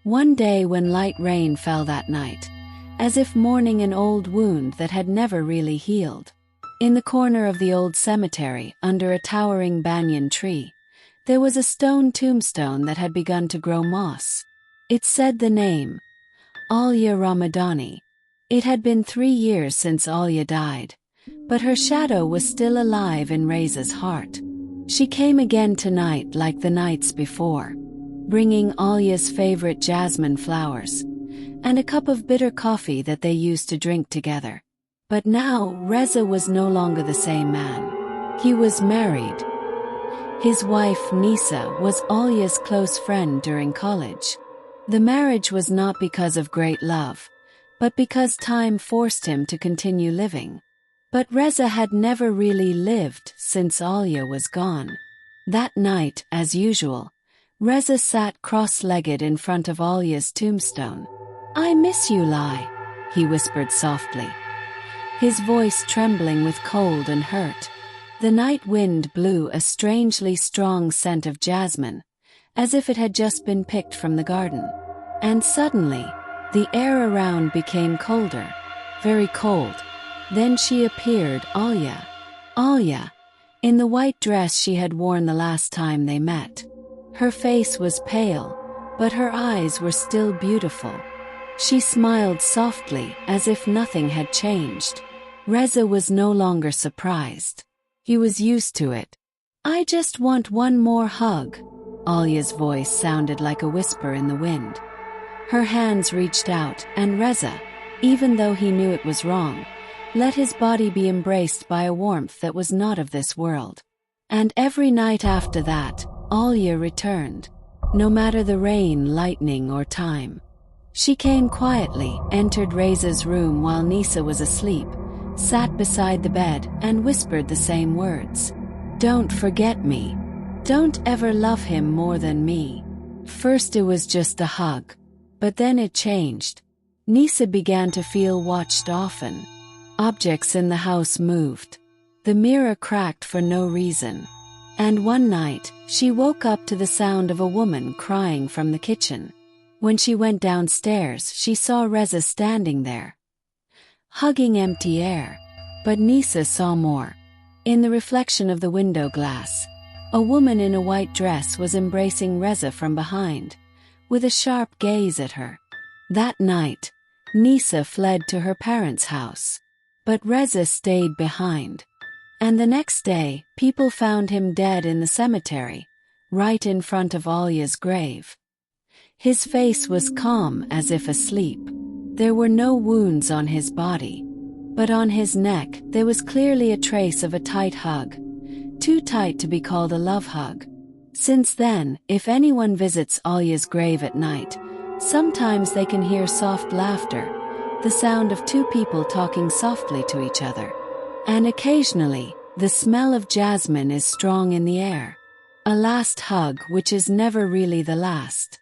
One day when light rain fell that night, as if mourning an old wound that had never really healed. In the corner of the old cemetery, under a towering banyan tree, there was a stone tombstone that had begun to grow moss. It said the name, Alya Ramadani. It had been 3 years since Alya died, but her shadow was still alive in Reza's heart. She came again tonight like the nights before, bringing Alya's favorite jasmine flowers, and a cup of bitter coffee that they used to drink together. But now Reza was no longer the same man. He was married. His wife Nisa was Alya's close friend during college. The marriage was not because of great love, but because time forced him to continue living. But Reza had never really lived since Alya was gone. That night, as usual, Reza sat cross-legged in front of Alya's tombstone. "I miss you, Lai," he whispered softly, his voice trembling with cold and hurt. The night wind blew a strangely strong scent of jasmine, as if it had just been picked from the garden. And suddenly, the air around became colder, very cold. Then she appeared, Alya. Alya, in the white dress she had worn the last time they met. Her face was pale, but her eyes were still beautiful. She smiled softly, as if nothing had changed. Reza was no longer surprised. He was used to it. "I just want one more hug." Alya's voice sounded like a whisper in the wind. Her hands reached out, and Reza, even though he knew it was wrong, let his body be embraced by a warmth that was not of this world. And every night after that, Alya returned, no matter the rain, lightning, or time. She came quietly, entered Reza's room while Nisa was asleep, sat beside the bed, and whispered the same words. "Don't forget me. Don't ever love him more than me." First it was just a hug, but then it changed. Nisa began to feel watched often. Objects in the house moved. The mirror cracked for no reason. And one night, she woke up to the sound of a woman crying from the kitchen. When she went downstairs, she saw Reza standing there, hugging empty air. But Nisa saw more. In the reflection of the window glass, a woman in a white dress was embracing Reza from behind, with a sharp gaze at her. That night, Nisa fled to her parents' house. But Reza stayed behind. And the next day, people found him dead in the cemetery, right in front of Alya's grave. His face was calm as if asleep. There were no wounds on his body. But on his neck, there was clearly a trace of a tight hug. Too tight to be called a love hug. Since then, if anyone visits Alya's grave at night, sometimes they can hear soft laughter, the sound of two people talking softly to each other. And occasionally, the smell of jasmine is strong in the air. A last hug which is never really the last.